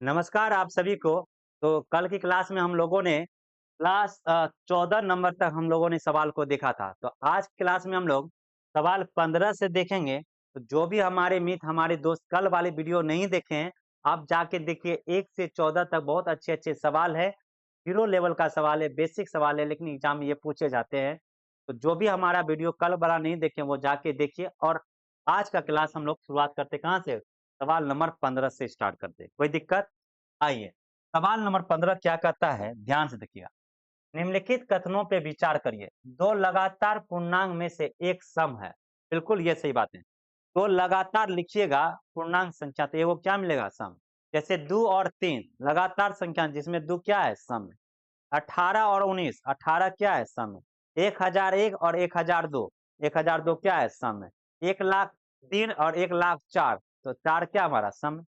नमस्कार आप सभी को। तो कल की क्लास में हम लोगों ने क्लास 14 नंबर तक हम लोगों ने सवाल को देखा था। तो आज की क्लास में हम लोग सवाल 15 से देखेंगे। तो जो भी हमारे मित्र हमारे दोस्त कल वाले वीडियो नहीं देखे हैं, आप जाके देखिए 1 से 14 तक बहुत अच्छे-अच्छे सवाल है। 0 लेवल का सवाल है, बेसिक सवाल है, लेकिन एग्ज़ाम में ये पूछे जाते हैं। तो जो भी हमारा वीडियो कल वाला नहीं देखे वो जाके देखिए और आज का क्लास हम लोग शुरुआत करते कहाँ से? सवाल नंबर 15 से स्टार्ट करते हैं। कोई दिक्कत? आइए, सवाल नंबर 15 क्या कहता है? ध्यान से देखिएगा। निम्नलिखित कथनों पे विचार करिए। 2 लगातार पूर्णांक में से एक सम है। बिल्कुल ये सही बात है। 2 लगातार लिखिएगा पूर्णांक संख्या तो वो क्या मिलेगा? सम। जैसे 2 और 3 लगातार संख्या जिसमें 2 क्या है? सम है। 18 और 19 18 क्या है? सम है। 1001 और 1002 1002 क्या है? सम है। 1,03,000 और 1,04,000 तो 4 क्या हमारा? सम है।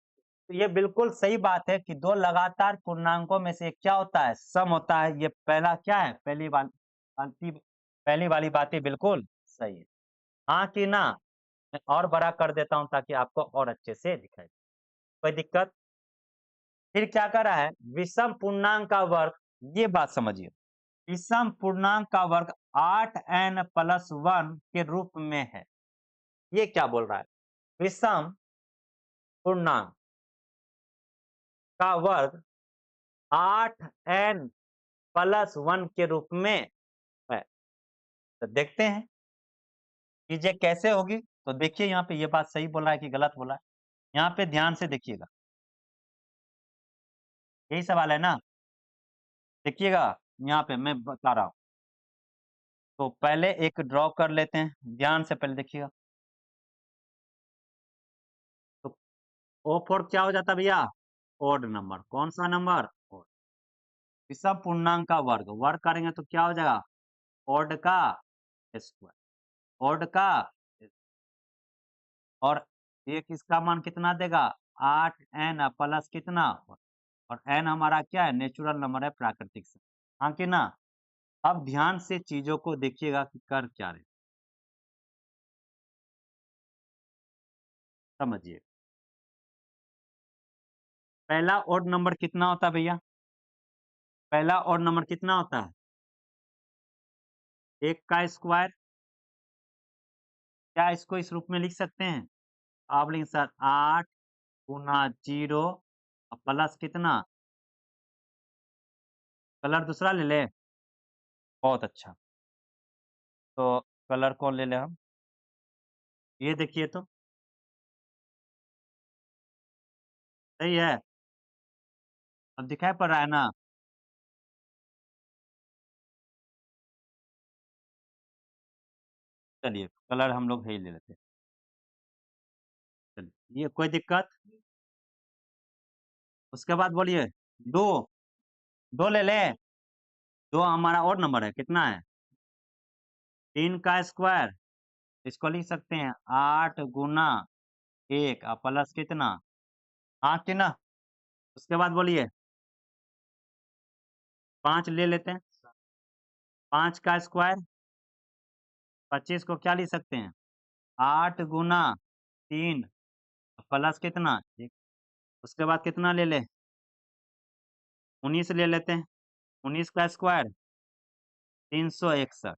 तो ये बिल्कुल सही बात है कि 2 लगातार पूर्णांकों में से एक क्या होता है? सम होता है। ये पहला क्या है? पहली वाली बातें बिल्कुल सही है। हाँ कि ना? मैं और बड़ा कर देता हूँ ताकि आपको और अच्छे से दिखाई दे। कोई दिक्कत? फिर क्या कर रहा है? विषम पूर्णांक का वर्ग, ये बात समझिए। विषम पूर्णांक का वर्ग 8n प्लस 1 के रूप में है। ये क्या बोल रहा है? विषम पूर्णांक का वर्ग 8n प्लस 1 के रूप में है। तो देखते हैं चीजें कैसे होगी। तो देखिए यहाँ पे ये बात सही बोला है कि गलत बोला है। यहाँ पे ध्यान से देखिएगा, यही सवाल है ना? देखिएगा, यहाँ पे मैं बता रहा हूँ। तो पहले एक ड्रॉ कर लेते हैं, ध्यान से पहले देखिएगा। तो ओ फोर क्या हो जाता है भैया? Odd number. कौन सा नंबर? ओड। विषम पूर्णांक का वर्ग, वर्ग करेंगे तो क्या हो जाएगा? ओड का स्क्वायर। ओड का और एक इसका मान कितना देगा? 8n प्लस कितना? और n हमारा क्या है? नेचुरल नंबर है, प्राकृतिक संख्या। हाँ कि ना? अब ध्यान से चीजों को देखिएगा कि कर क्या रहे, समझिए। पहला ओड नंबर कितना होता है भैया? पहला ओड नंबर कितना होता है? 1 का स्क्वायर। क्या इसको इस रूप में लिख सकते हैं? आप लिखें सर 8 गुना 0 प्लस कितना? कलर दूसरा ले ले। बहुत अच्छा। तो कलर कौन ले ले हम? ये देखिए तो सही है। अब दिखाई पड़ रहा है ना? चलिए कलर हम लोग यही ले लेते हैं। चलिए, ये कोई दिक्कत? उसके बाद बोलिए। 2 2 ले ले। 2 हमारा और नंबर है, कितना है? 3 का स्क्वायर। इसको लिख सकते हैं 8 गुना 1 प्लस कितना? 8 कि ना? उसके बाद बोलिए। 5 ले लेते हैं। 5 का स्क्वायर 25 को क्या लिख सकते हैं? 8 गुना 3 प्लस कितना? 1। उसके बाद कितना ले ले? 19 ले लेते हैं। 19 का स्क्वायर 361।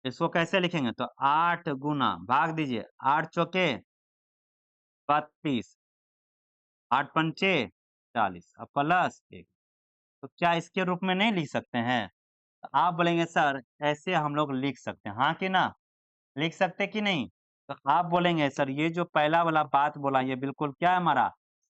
इसको कैसे लिखेंगे? तो 8 गुना भाग दीजिए, 8 चौके 32, 8 पंचे 40 और प्लस 1। तो क्या इसके रूप में नहीं लिख सकते हैं? तो आप बोलेंगे सर ऐसे हम लोग लिख सकते हैं, हाँ कि ना? लिख सकते कि नहीं? तो आप बोलेंगे सर ये जो पहला वाला बात बोला ये बिल्कुल क्या है हमारा?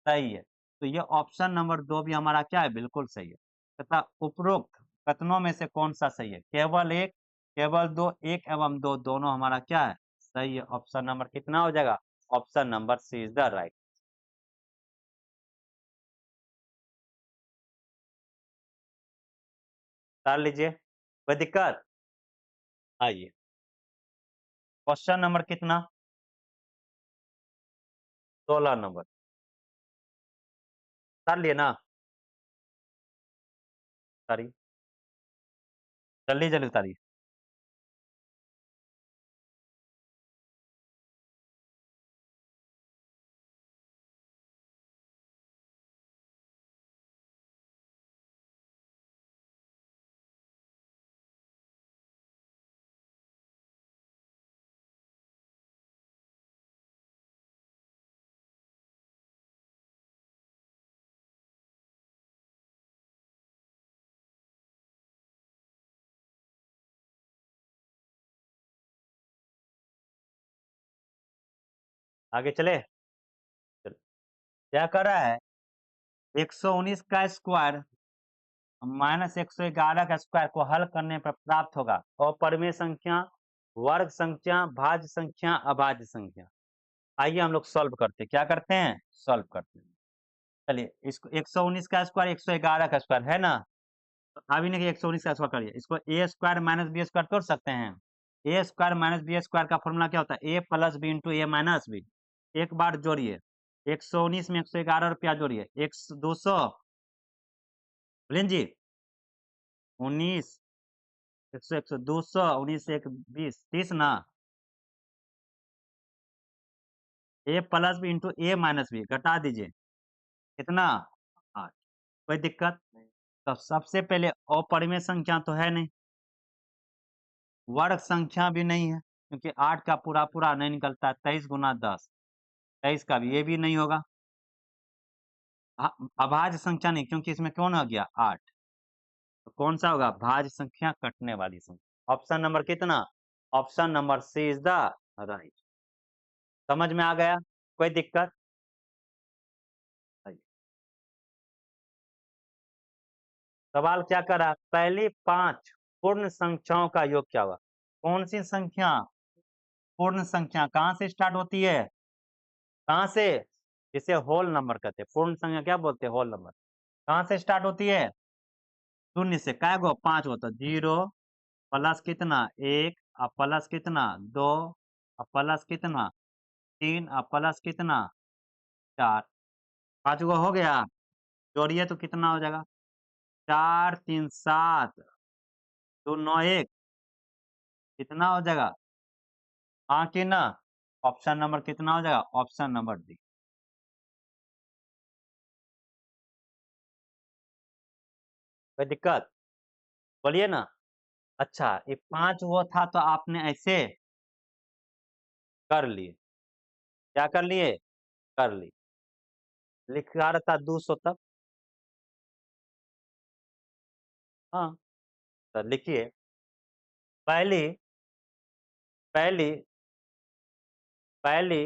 सही है। तो ये ऑप्शन नंबर 2 भी हमारा क्या है? बिल्कुल सही है। तथा उपरोक्त कथनों में से कौन-सा सही है? केवल 1, केवल 2, 1 एवं 2 दोनों हमारा क्या है? सही है। ऑप्शन नंबर कितना हो जाएगा? Option number C is the right. कर लीजिए, कोई दिक्कत? आइए, क्वेश्चन नंबर कितना? 16 नंबर। कर लिए ना? उतारिए, जल्दी-जल्दी उतारिए। आगे चले। चलो, क्या कर रहा है, 119 का स्क्वायर माइनस 111 का स्क्वायर को हल करने पर प्राप्त होगा अपरिमेय संख्या, वर्ग संख्या, भाज्य संख्या, अभाज्य संख्या। आइए हम लोग सॉल्व करते हैं। क्या करते हैं, सॉल्व करते हैं। चलिए, इसको 119 का स्क्वायर 111 का स्क्वायर है ना, तो अभी नहीं 119 का स्क्वायर करिए, इसको ए स्क्वायर माइनस बी स्क्वायर तोड़ सकते हैं। ए स्क्वायर माइनस बी स्क्वायर का फॉर्मूला क्या होता है, ए प्लस बी इंटू ए माइनस बी। एक बार जोड़िए, 119 में 111 रुपया जोड़िए, एक 200 जी 19 100 100 200 19 1 20 30 ना, ए प्लस बी इंटू ए माइनस बी घटा दीजिए, कितना 8। कोई दिक्कत, तो सबसे पहले अपरिमेय संख्या तो है नहीं, वर्ग संख्या भी नहीं है, क्योंकि 8 का पूरा पूरा नहीं निकलता, 23 गुना 10, 23 का भी, ये भी नहीं होगा। अभाज्य संख्या नहीं, क्योंकि इसमें कौन आ गया 8, तो कौन सा होगा, भाज्य संख्या, कटने वाली संख्या। ऑप्शन नंबर कितना, option number C is the right. समझ में आ गया, कोई दिक्कत। आइए। सवाल क्या कर रहा है, पहली 5 पूर्ण संख्याओं का योग क्या हुआ। कौन सी संख्या, पूर्ण संख्या कहां से स्टार्ट होती है, कहां से, जिसे होल नंबर कहते हैं, पूर्ण संख्या क्या बोलते हैं, होल नंबर। कहां से स्टार्ट होती है, शून्य से, काय गो 5 होता, 0 प्लस कितना 1 और प्लस कितना 2 और प्लस कितना 3 और प्लस कितना 4, 5 गो हो गया। जोड़िए तो कितना हो जाएगा, 4 3 7 2 9 1, कितना हो जाएगा, हाँ कि ना। ऑप्शन नंबर कितना हो जाएगा, ऑप्शन नंबर डी। कोई दिक्कत, बोलिए ना। अच्छा, ये 5 वो था तो आपने ऐसे कर लिए, क्या कर लिए, कर ली, लिखा रहता 200 तक। हाँ, तो लिखिए, पहली पहली पहली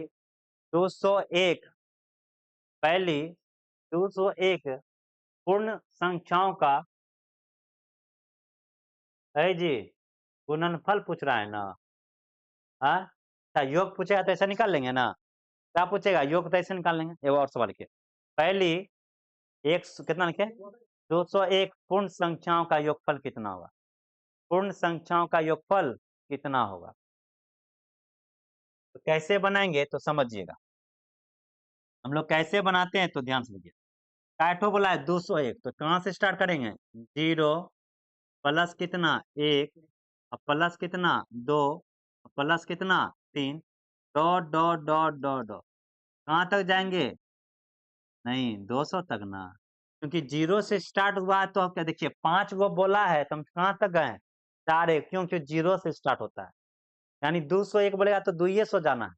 201, पहली 201 पूर्ण संख्याओं का है जी, गुणनफल पूछ रहा है ना। हाँ, अच्छा योग पूछेगा तो ऐसा निकाल लेंगे ना, क्या पूछेगा, योग तो ऐसे निकाल लेंगे। एक और सवाल लिखिए, पहली कितना लिखे, 201 पूर्ण संख्याओं का योगफल कितना होगा, पूर्ण संख्याओं का योगफल कितना होगा। तो कैसे बनाएंगे तो समझिएगा, हम लोग कैसे बनाते हैं तो ध्यान से लीजिए। काठो बोला है 201, तो कहाँ से स्टार्ट करेंगे, 0 प्लस कितना 1 और प्लस कितना 2 प्लस कितना 3, dot dot dot dot dot, कहाँ तक जाएंगे, नहीं 200 तक ना, क्योंकि 0 से स्टार्ट हुआ है, तो क्या देखिए 5 वो बोला है, तो हम कहाँ तक गए, 4 1, क्योंकि 0 से स्टार्ट होता है, यानी 201 बोलेगा तो 200 जाना है,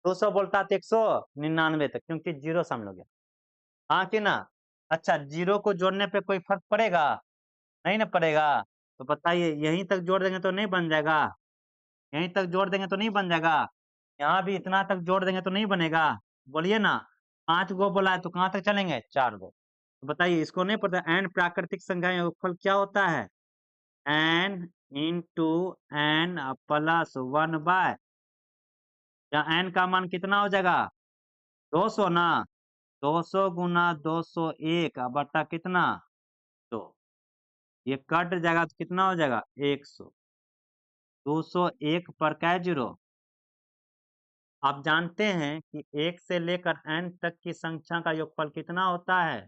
200 बोलता है तो 199 तक, क्योंकि 0 से हम लोग गए। हाँ कि ना। अच्छा, 0 को जोड़ने पे कोई फर्क पड़ेगा, नहीं ना पड़ेगा, तो बताइए यहीं तक जोड़ देंगे तो नहीं बन जाएगा, यहीं तक जोड़ देंगे तो नहीं बन जाएगा, यहाँ भी इतना तक जोड़ देंगे तो नहीं बनेगा, बोलिए ना। 5 गो बोला है तो कहाँ तक चलेंगे, 4 गो। तो बताइए, इसको नहीं पता एन प्राकृतिक संख्या का योगफल क्या होता है, n into n plus 1 by, या एन का मान कितना हो जाएगा, 200 ना, 200 गुना 201 बटा कितना 2, ये कट जाएगा तो कितना हो जाएगा 100, 201 पर क्या है 0। आप जानते हैं कि 1 से लेकर n तक की संख्या का योगफल कितना होता है,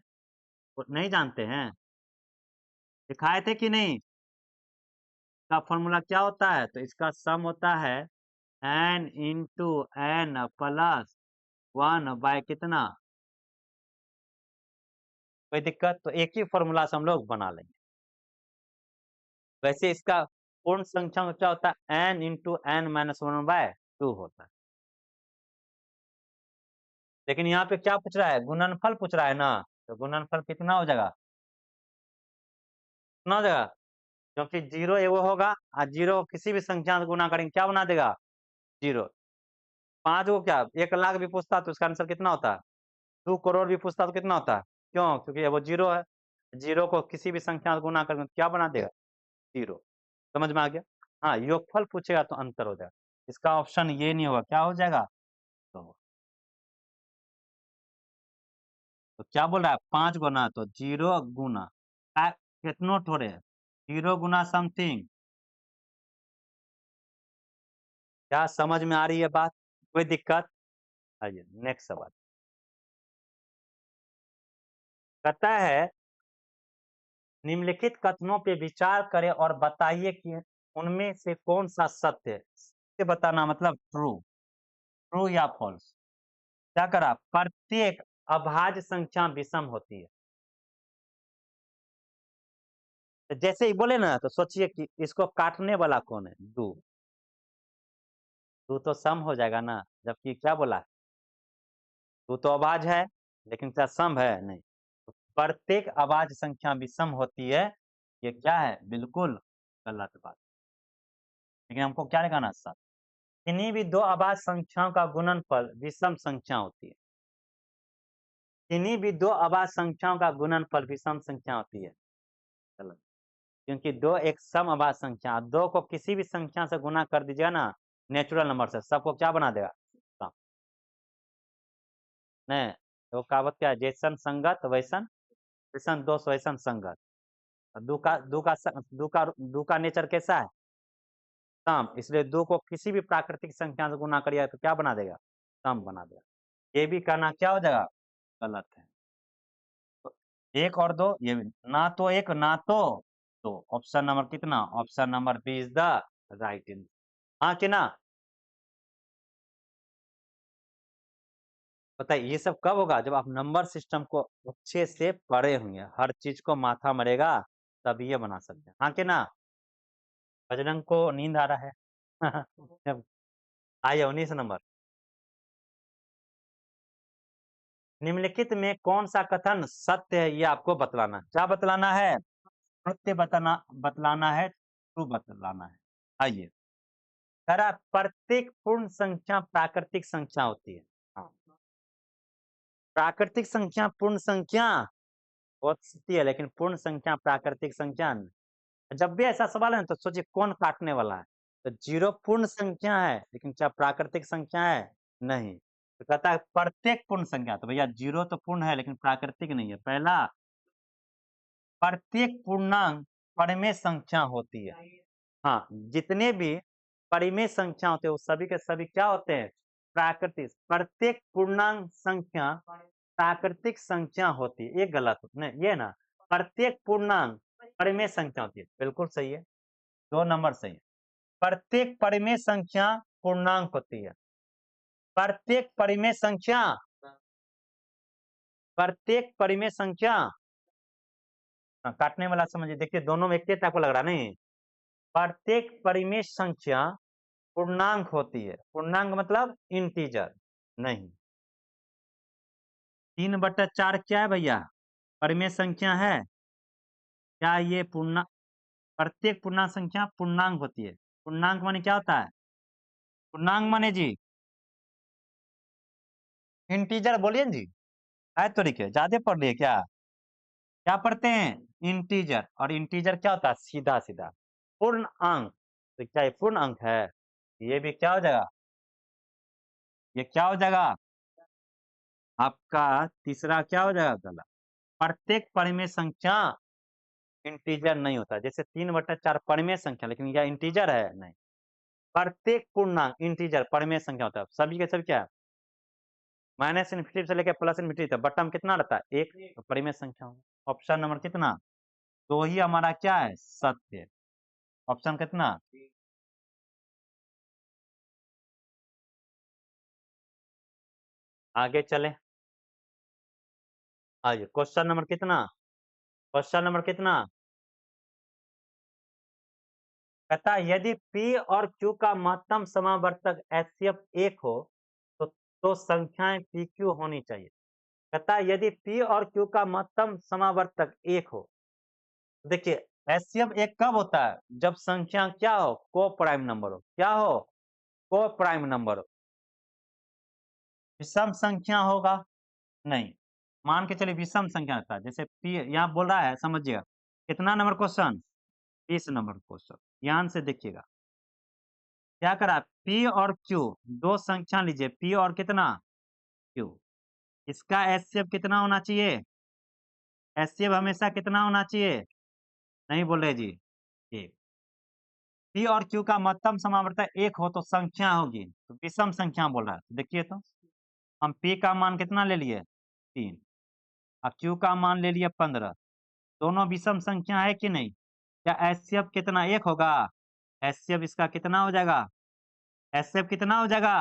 वो नहीं जानते हैं, दिखाए थे कि नहीं, का फॉर्मूला क्या होता है, तो इसका सम होता है n into n plus 1 by कितना। कोई दिक्कत, तो एक ही फॉर्मूला से हम लोग बना लेंगे। वैसे इसका पूर्ण संख्या में क्या होता है, n into n minus 1 by 2 होता है, लेकिन यहाँ पे क्या पूछ रहा है, गुणनफल पूछ रहा है ना, तो गुणनफल कितना हो जाएगा, कितना हो जाएगा, क्योंकि 0 वो होगा और 0 किसी भी संख्या से गुना करेंगे क्या बना देगा, 0। 5 को क्या 1 लाख भी पूछता तो उसका आंसर कितना होता? 2 करोड़ भी पूछता तो कितना होता? क्यों? क्योंकि वो 0 है। 0 को किसी भी संख्या से गुना करके क्या बना देगा? 0। समझ में आ गया? हाँ, योगफल पूछेगा तो अंतर हो जाएगा। इसका ऑप्शन ये नहीं होगा, क्या हो जाएगा? तो क्या बोल रहा है? 5 गुना तो 0 गुना कितनो थोड़े 0 गुना समथिंग। क्या समझ में आ रही है बात? कोई दिक्कत? आइए नेक्स्ट सवाल। कहता है निम्नलिखित कथनों पे विचार करें और बताइए कि उनमें से कौन सा सत्य है। सत्य बताना मतलब ट्रू, ट्रू या फॉल्स। क्या करा? प्रत्येक अभाज्य संख्या विषम होती है। तो जैसे ही बोले ना तो सोचिए कि इसको काटने वाला कौन है? 2। 2 तो सम हो जाएगा ना, जबकि क्या बोला? 2 तो अभाज्य है, लेकिन क्या सम है? नहीं। तो प्रत्येक अभाज्य संख्या विषम होती है, ये क्या है? बिल्कुल गलत बात। लेकिन हमको क्या लगाना? सत्य। किन्हीं भी 2 अभाज्य संख्याओं का गुणनफल विषम संख्या होती है। किन्हीं भी 2 अभाज्य संख्याओं का गुणनफल विषम संख्या होती है। गलत। क्योंकि 2 एक सम अभाज्य संख्या, 2 को किसी भी संख्या से गुना कर दीजिएगा ना नेचुरल नंबर से, सबको क्या बना देगा? सम। नहीं, तो कहावत क्या है? जैसन संगत वैसन, जैसन दोष वैसन संगत। 2 का नेचर कैसा है? सम। इसलिए 2 को किसी भी प्राकृतिक संख्या से गुना करिए तो क्या बना देगा? सम बना देगा। ये भी कहना क्या हो जाएगा? गलत है। तो 1 और 2 ये भी ना तो 1 ना तो 2। ऑप्शन नंबर कितना? Option number B is the right answer. हाँ कि ना? बताइए ये सब कब होगा? जब आप नंबर सिस्टम को अच्छे से पढ़े होंगे, हर चीज को माथा मरेगा, तब ये बना सकते हैं। हाँ कि ना? बजरंग को नींद आ रहा है। आइए 19 नंबर। निम्नलिखित में कौन सा कथन सत्य है ये आपको बतलाना है। क्या बतलाना है? सत्य बतलाना है, ट्रू बतलाना है। आइए। कह रहा है, प्रत्येक पूर्ण संख्या प्राकृतिक संख्या होती है। हाँ। प्राकृतिक संख्या पूर्ण संख्या हो सकती है, लेकिन पूर्ण संख्या प्राकृतिक संख्या नहीं। जब भी ऐसा सवाल है ना, तो सोचिए कौन काटने वाला है। तो 0 पूर्ण संख्या है, लेकिन क्या प्राकृतिक संख्या है? नहीं। तो कहता है प्रत्येक पूर्ण संख्या, तो भैया 0 तो पूर्ण है लेकिन प्राकृतिक नहीं है। पहला, प्रत्येक पूर्णांक परिमेय संख्या होती है। हाँ, जितने भी परिमेय संख्या होते हैं वो सभी के सभी क्या होते हैं? प्राकृतिक। प्रत्येक पूर्णांक संख्या प्राकृतिक संख्या होती है, ये गलत नहीं, ये ना प्रत्येक पूर्णांक परिमेय संख्या होती है, बिल्कुल सही है। 2 नंबर सही है। प्रत्येक परिमेय संख्या पूर्णांक होती है। प्रत्येक परिमेय संख्या, प्रत्येक परिमेय संख्या। हाँ, काटने वाला समझिए, देखिए दोनों में एक ही टाइप को लग रहा नहीं। प्रत्येक परिमेय संख्या पूर्णांक होती है। पूर्णांक मतलब इंटीजर नहीं। 3/4 क्या है भैया? परिमेय संख्या है। क्या ये प्रत्येक पूर्णांक संख्या पूर्णांक होती है। पूर्णांक माने क्या होता है? पूर्णांक माने जी इंटीजर बोलिए ना जी। है तो ठीक है, ज्यादा पढ़ लिए क्या? क्या पढ़ते हैं? इंटीजर। और इंटीजर क्या होता है? सीधा सीधा पूर्ण अंक। तो क्या ये पूर्ण अंक है? ये भी क्या हो जाएगा? ये क्या हो जाएगा? आपका तीसरा क्या हो जाएगा? गलत। प्रत्येक परिमेय संख्या इंटीजर नहीं होता। जैसे 3/4 परिमेय संख्या, लेकिन यह इंटीजर है? नहीं। प्रत्येक पूर्णांक इंटीजर परिमेय संख्या होता है। सभी के सभी क्या है? माइनस इन्फिनिटी से लेकर प्लस इन्फिनिटी तक बटन कितना रहता है? 1। तो परिमेय संख्या होगा। ऑप्शन नंबर कितना? तो ही हमारा क्या है? सत्य है। ऑप्शन कितना? आगे चले। आइए क्वेश्चन नंबर कितना? क्वेश्चन नंबर कितना? कहता है यदि P और Q का महत्तम समावर्तक HCF 1 हो तो संख्याएं PQ होनी चाहिए। कहता है यदि P और Q का महत्तम समावर्तक 1 हो। देखिए HCF 1 कब होता है? जब संख्या क्या हो? को प्राइम नंबर हो। क्या हो? को प्राइम नंबर हो। विषम संख्या होगा? नहीं। मान के चलिए विषम संख्या था, जैसे पी यहाँ बोल रहा है, समझिएगा। कितना नंबर क्वेश्चन? 20 number question. ध्यान से देखिएगा। क्या करा? पी और क्यू, दो संख्या लीजिए, पी और कितना? क्यू। इसका एचसीएफ कितना होना चाहिए? एचसीएफ हमेशा कितना होना चाहिए? नहीं बोल रहे जी। एक। पी और क्यू का महत्तम समावर्तक एक हो तो संख्या होगी, तो विषम संख्या बोल रहा है। तो देखिए, तो हम पी का मान कितना ले लिए? 3 और क्यू का मान ले लिए 15। दोनों विषम संख्या है कि नहीं? क्या एचसीएफ कितना एक होगा? एचसीएफ इसका कितना हो जाएगा? एचसीएफ कितना हो जाएगा?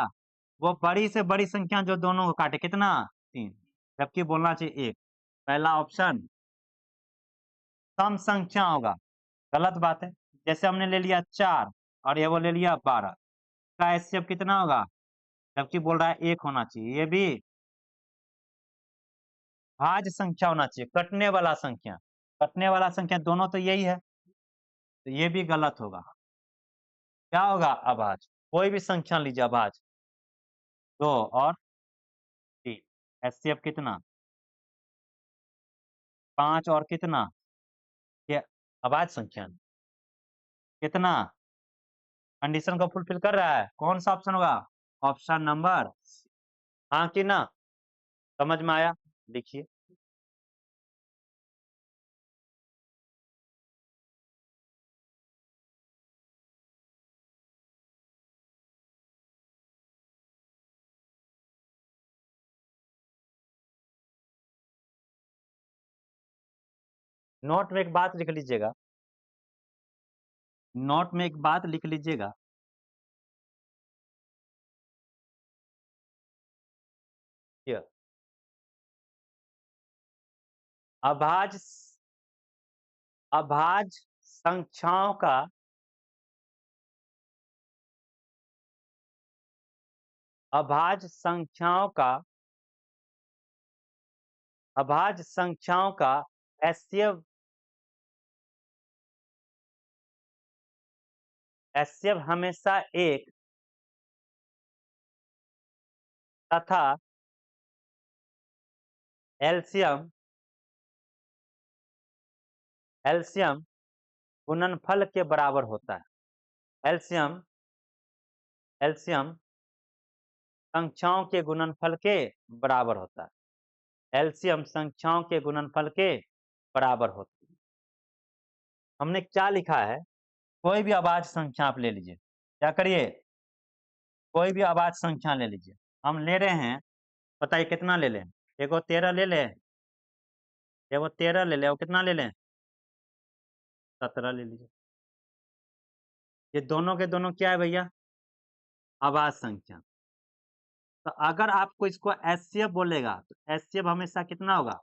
वो बड़ी से बड़ी संख्या जो दोनों को काटे, कितना? 3। जबकि बोलना चाहिए 1। पहला ऑप्शन सम संख्या होगा। गलत बात है। जैसे हमने ले लिया 4 और ये वो ले लिया 12, का एचसीएफ कितना होगा? जबकि बोल रहा है 1 होना चाहिए। ये भी भाज्य संख्या होना चाहिए, कटने वाला संख्या। कटने वाला संख्या दोनों तो यही है, तो ये भी गलत होगा। क्या होगा? अभाज्य। कोई भी संख्या लीजिए अभाज्य। 2 और 3। एचसीएफ कितना? 5 और कितना? ये अभाज्य संख्या है। कितना? कंडीशन को फुलफिल कर रहा है। कौन सा ऑप्शन होगा? ऑप्शन नंबर हाँ कि ना? समझ में आया? लिखिए। नोट में एक बात लिख लीजिएगा। नोट में एक बात लिख लीजिएगा। ये अभाज्य अभाज्य संख्याओं का अभाज्य संख्याओं का अभाज्य संख्याओं का एचसीएफ हमेशा एक तथा एलसीएम एलसीएम गुणनफल के बराबर होता है। एलसीएम एलसीएम संख्याओं के गुणनफल के बराबर होता है। एलसीएम संख्याओं के गुणनफल के बराबर होता है। हमने क्या लिखा है? कोई भी अभाज्य संख्या आप ले लीजिए। क्या करिए? कोई भी अभाज्य संख्या ले लीजिए। हम ले रहे हैं, बताइए कितना ले लें? एगो 13 ले लें, एगो 13 ले लें, और कितना ले लें? 17 ले लीजिए। ये दोनों के दोनों क्या है भैया? अभाज्य संख्या। तो अगर आपको इसको एचसीएफ बोलेगा तो एचसीएफ हमेशा कितना होगा?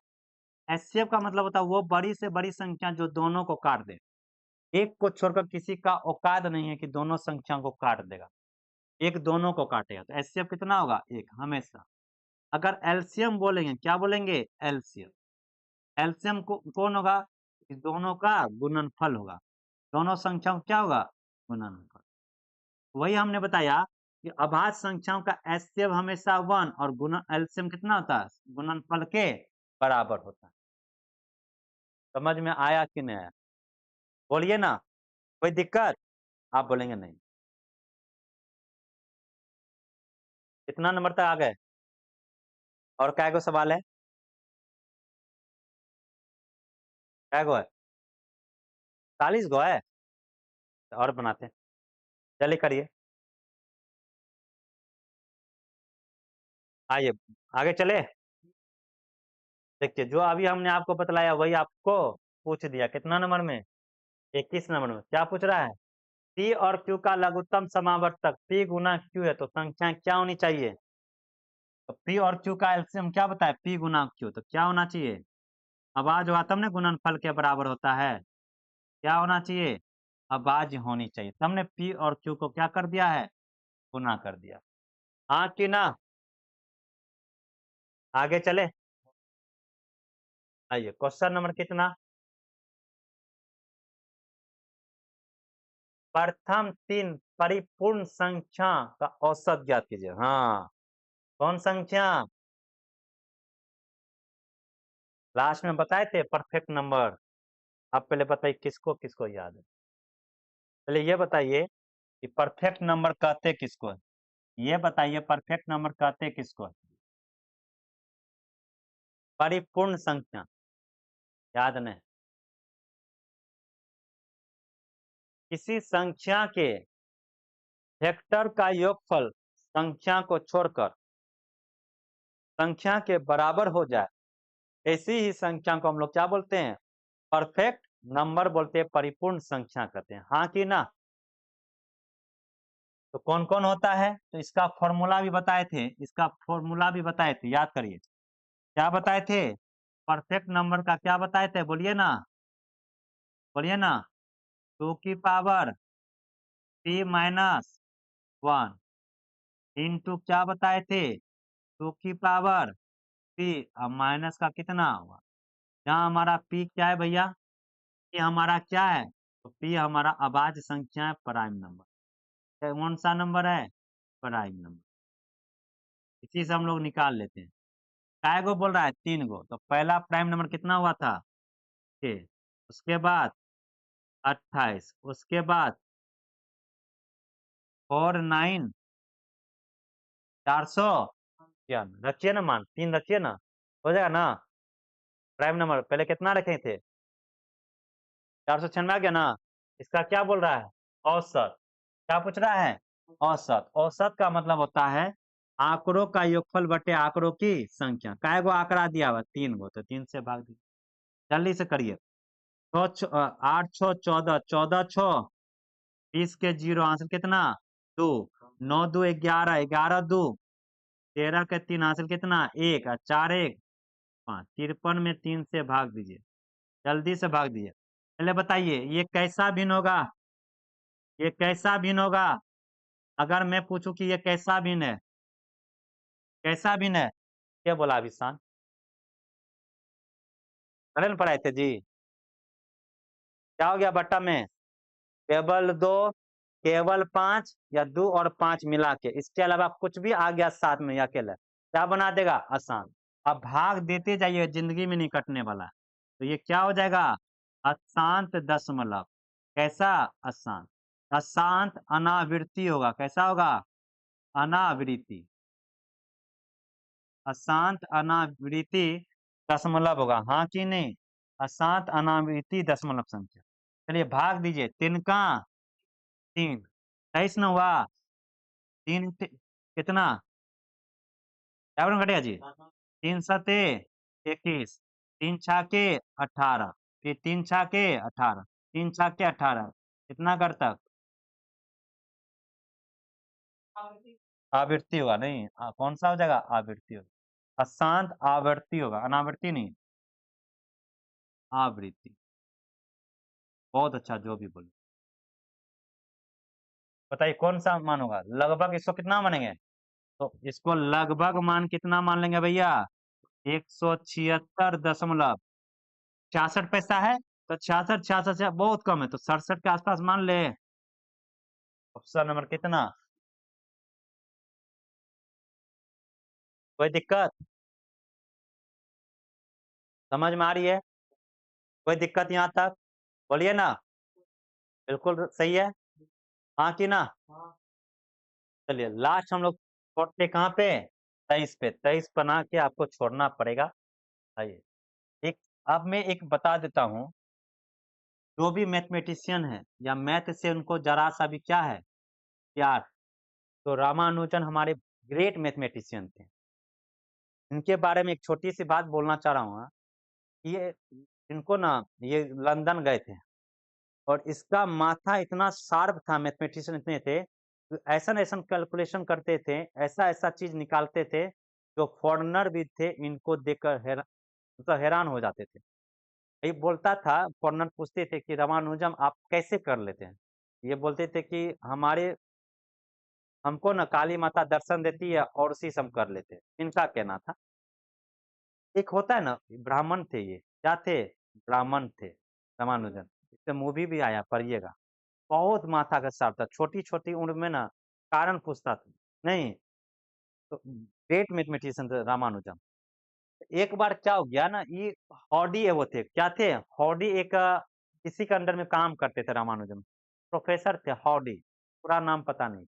एचसीएफ का मतलब होता है वो बड़ी से बड़ी संख्या जो दोनों को काट दे। एक को छोड़कर किसी का औकात नहीं है कि दोनों संख्या को काट देगा। एक दोनों को काटेगा, तो एचसीएफ कितना होगा? 1 हमेशा। अगर एलसीएम बोलेंगे, क्या बोलेंगे? एलसीएम। एलसीएम को कौन होगा? इस दोनों का गुणनफल होगा। दोनों संख्याओं क्या होगा? गुणनफल। वही हमने बताया कि अभाज्य संख्याओं का एचसीएफ हमेशा 1 और गुणन एलसीएम कितना होता है? गुणनफल के बराबर होता है। समझ में आया कि नहीं आया? बोलिए ना। कोई दिक्कत? आप बोलेंगे नहीं। कितना नंबर तक आ गए? और क्या गो सवाल है? क्या गो है? 40 गो है? तो और बनाते हैं। चलिए करिए। आइए आगे चले। देखिए, जो अभी हमने आपको बतलाया वही आपको पूछ दिया। कितना नंबर में? 21 नंबर में। क्या पूछ रहा है? पी और क्यू का लघुत्तम समावर्तक पी गुना क्यू है, तो संख्या क्या होनी चाहिए? तो पी और क्यू का एलसीएम क्या बताया? पी गुना क्यू, तो क्या होना चाहिए? अभाज्य हुआ तब ने गुणनफल के बराबर होता है। क्या होना चाहिए? अभाज्य होनी चाहिए। तब ने पी और क्यू को क्या कर दिया है? गुना कर दिया। हाँ कि ना? आगे चले। आइए क्वेश्चन नंबर कितना? प्रथम 3 परिपूर्ण संख्या का औसत ज्ञात कीजिए। हाँ, कौन संख्या? लास्ट में बताए थे परफेक्ट नंबर। आप पहले बताइए किसको किसको याद है। पहले ये बताइए कि परफेक्ट नंबर कहते किसको है। ये बताइए परफेक्ट नंबर कहते किसको है। परिपूर्ण संख्या। याद नहीं? किसी संख्या के फैक्टर का योगफल संख्या को छोड़कर संख्या के बराबर हो जाए, ऐसी ही संख्या को हम लोग क्या बोलते हैं? परफेक्ट नंबर बोलते हैं, परिपूर्ण संख्या कहते हैं। हाँ कि ना? तो कौन कौन होता है? तो इसका फॉर्मूला भी बताए थे, इसका फॉर्मूला भी बताए थे, याद करिए। क्या बताए थे? परफेक्ट नंबर का क्या बताए थे? बोलिए ना, बोलिए ना। 2 की पावर p माइनस 1 इंटू क्या बताए थे? 2 की पावर p। अब माइनस का कितना हुआ? यहाँ हमारा p क्या है भैया? ये हमारा क्या है? तो p हमारा अभाज्य संख्या है, प्राइम नंबर। कौन सा नंबर है? Prime number. इसी से हम लोग निकाल लेते हैं। काय गो बोल रहा है? 3 गो। तो पहला प्राइम नंबर कितना हुआ था? 6। उसके बाद 28, उसके बाद 4 9 400। क्या रखिए ना, मान 3 रखिए ना, हो जाएगा ना? प्राइम नंबर पहले कितना रखे थे? 496 आ गया ना? इसका क्या बोल रहा है? औसत। क्या पूछ रहा है? औसत। औसत का मतलब होता है आंकड़ों का योगफल बटे आंकड़ों की संख्या। काय गो आंकड़ा दिया हुआ? 3 गो, तो 3 से भाग दीजिए। जल्दी से करिए। 8 6 14, 14 6 20 के 0, आंसर कितना? 2। 9 2 11, 11 2 13 के 3, आंसर कितना? 1। 4 1 5। 53 में 3 से भाग दीजिए, जल्दी से भाग दीजिए। पहले बताइए ये कैसा भिन्न होगा? ये कैसा भिन्न होगा? अगर मैं पूछूं कि ये कैसा भिन्न है, कैसा भिन्न है? क्या बोला अभिशान? पढ़े न पढ़ाए थे जी? क्या हो गया बट्टा में? केवल 2, केवल 5 या 2 और 5 मिला के, इसके अलावा कुछ भी आ गया साथ में अकेला, क्या बना देगा? आसान। अब भाग देते जाइए, जिंदगी में नहीं कटने वाला। तो ये क्या हो जाएगा? अशांत दशमलव। कैसा? अशांत। अशांत अनावृत्ति होगा। कैसा होगा? अनावृत्ति। अशांत अनावृत्ति दशमलव होगा। हाँ कि नहीं? अशांत अनावृत्ति दशमलव संख्या। चलिए भाग दीजिए। 3 का 3, 23 न हुआ? 3 कितना? क्या बन घटेगा जी? 3 सते 21, 3 छाके 18, फिर 3 छाके 18, 3 छाके 18, कितना कर तक? आवृत्ति होगा नहीं, कौन सा हो जाएगा? आवृत्ति होगा। अशांत आवृत्ति होगा, अनावृत्ति नहीं, आवृत्ति। बहुत अच्छा, जो भी बोले। बताइए कौन सा मान होगा? लगभग इसको कितना मानेंगे? तो इसको लगभग मान कितना मान लेंगे भैया? 176.66 पैसा है। तो 66 66 से बहुत कम है, तो 67 के आसपास मान ले। ऑप्शन नंबर कितना? कोई दिक्कत समझ में आ रही है? कोई दिक्कत यहाँ तक? बोलिए ना। बिल्कुल सही है। हाँ कि ना? चलिए लास्ट हम लोग छोड़ते कहाँ पे? 23 पे। 23 बना के आपको छोड़ना पड़ेगा। आइए एक, अब मैं एक बता देता हूँ। जो भी मैथमेटिशियन है या मैथ से उनको जरा सा भी क्या है प्यार, तो रामानुजन हमारे ग्रेट मैथमेटिशियन थे। इनके बारे में एक छोटी सी बात बोलना चाह रहा हूँ। ये इनको ना, ये लंदन गए थे और इसका माथा इतना शार्प था, मैथमेटिशियन इतने थे, तो ऐसा कैलकुलेशन करते थे, ऐसा चीज निकालते थे, जो फॉरेनर भी थे इनको देखकर मतलब हैरान हो जाते थे। ये बोलता था, फॉरेनर पूछते थे कि रामानुजम आप कैसे कर लेते हैं? ये बोलते थे कि हमारे हमको ना काली माता दर्शन देती है और उसी से हम कर लेते हैं। इनका कहना था। एक होता है ना, ब्राह्मण थे ये, क्या थे? ब्राह्मण थे रामानुजन। इससे मूवी भी आया, पढ़िएगा। बहुत माथा का साफ था, छोटी छोटी उम्र में ना कारण पूछता था। नहीं, तो ग्रेट मैथमेटिशियन थे रामानुजम। एक बार क्या हो गया ना, ये हॉडी है वो थे, क्या थे? हॉडी एक इसी के अंडर में काम करते थे रामानुजम, प्रोफेसर थे हॉडी, पूरा नाम पता नहीं।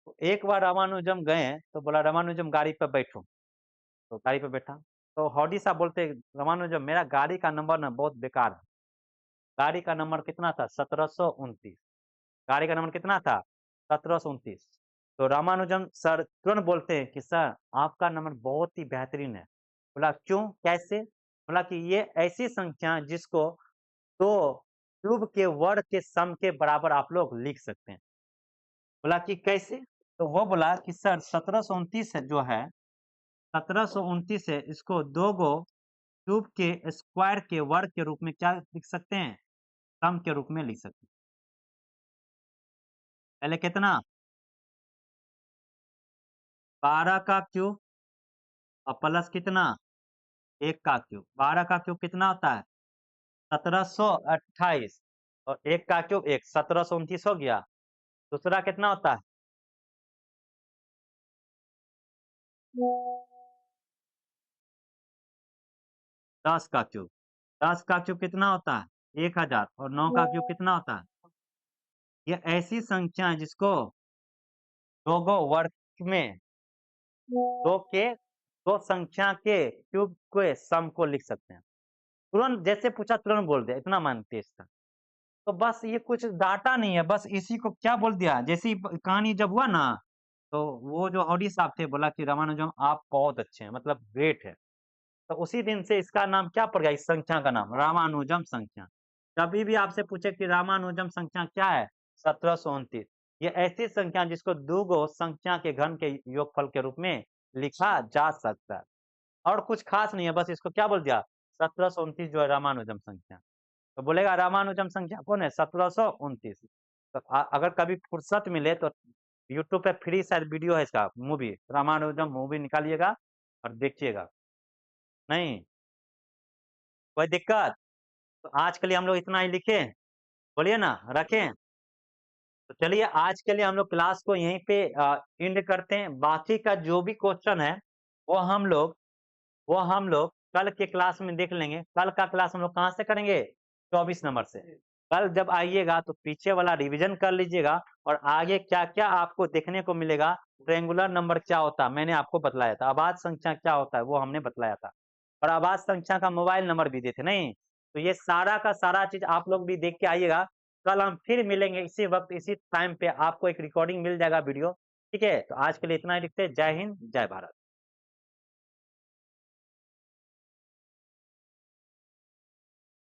तो एक बार रामानुजम गए तो बोला रामानुजम गाड़ी पर बैठो, तो गाड़ी पे बैठा। तो हॉडी साहब बोलते रामानुजम मेरा गाड़ी का नंबर ना बहुत बेकार है। गाड़ी का नंबर कितना था? 1729। गाड़ी का नंबर कितना था? 1729। तो रामानुजम सर तुरंत बोलते हैं कि सर आपका नंबर बहुत ही बेहतरीन है। बोला क्यों, कैसे? बोला कि ये ऐसी संख्या है जिसको दो क्यूब के वर्ग के सम के बराबर आप लोग लिख सकते हैं। बोला कि कैसे? तो वो बोला कि सर 1729 जो है, 1729 है, इसको दो गो क्यूब के स्क्वायर के वर्ग के रूप में क्या लिख सकते हैं? सम के रूप में लिख सकते हैं। पहले कितना? 12 का क्यूब और प्लस कितना? 1 का क्यूब। 12 का क्यूब कितना होता है? 1728 और 1 का क्यूब 1, 1729 हो गया। दूसरा कितना होता है? 10 का क्यूब। 10 का क्यूब कितना होता है? 1000 और 9 का क्यूब कितना होता है? ये ऐसी संख्या है जिसको दो गो वर्ग में दो के दो संख्या के क्यूब के सम को लिख सकते हैं। तुरंत जैसे पूछा तुरंत बोल दिया, इतना मन तेज था। तो बस ये कुछ डाटा नहीं है, बस इसी को क्या बोल दिया, जैसी कहानी जब हुआ ना, तो वो जो हॉडी साहब थे बोला कि रामानुजम आप बहुत अच्छे हैं, मतलब ग्रेट है। तो उसी दिन से इसका नाम क्या पड़ गया, इस संख्या का नाम रामानुजम संख्या। कभी भी आपसे पूछे कि रामानुजम संख्या क्या है, 1729। ये ऐसी संख्या जिसको दो गो संख्या के घन के योगफल के रूप में लिखा जा सकता है। और कुछ खास नहीं है, बस इसको क्या बोल दिया, 1729 जो है रामानुजम संख्या। तो बोलेगा रामानुजम संख्या कौन है? 1729। तो अगर कभी फुर्सत मिले तो यूट्यूब पे फ्री शायद वीडियो है इसका, मूवी रामानुजम मूवी निकालिएगा और देखिएगा। नहीं कोई दिक्कत? तो आज के लिए हम लोग इतना ही लिखे, बोलिए ना, रखें? तो चलिए आज के लिए हम लोग क्लास को यहीं पे एंड करते हैं। बाकी का जो भी क्वेश्चन है वो हम लोग वो हम लोग कल के क्लास में देख लेंगे। कल का क्लास हम लोग कहाँ से करेंगे? 24 नंबर से। कल जब आइएगा तो पीछे वाला रिवीजन कर लीजिएगा और आगे क्या-क्या आपको देखने को मिलेगा। ट्रायंगुलर नंबर क्या होता है मैंने आपको बतलाया था। अभाज्य संख्या क्या होता है वो हमने बतलाया था। और अभाज्य संख्या का मोबाइल नंबर भी दिए थे, नहीं? तो ये सारा का सारा चीज़ आप लोग भी देख के आइएगा। कल हम फिर मिलेंगे इसी वक़्त, इसी टाइम पे आपको एक रिकॉर्डिंग मिल जाएगा वीडियो, ठीक है? तो आज के लिए इतना ही लिखते हैं। जय हिंद, जय भारत।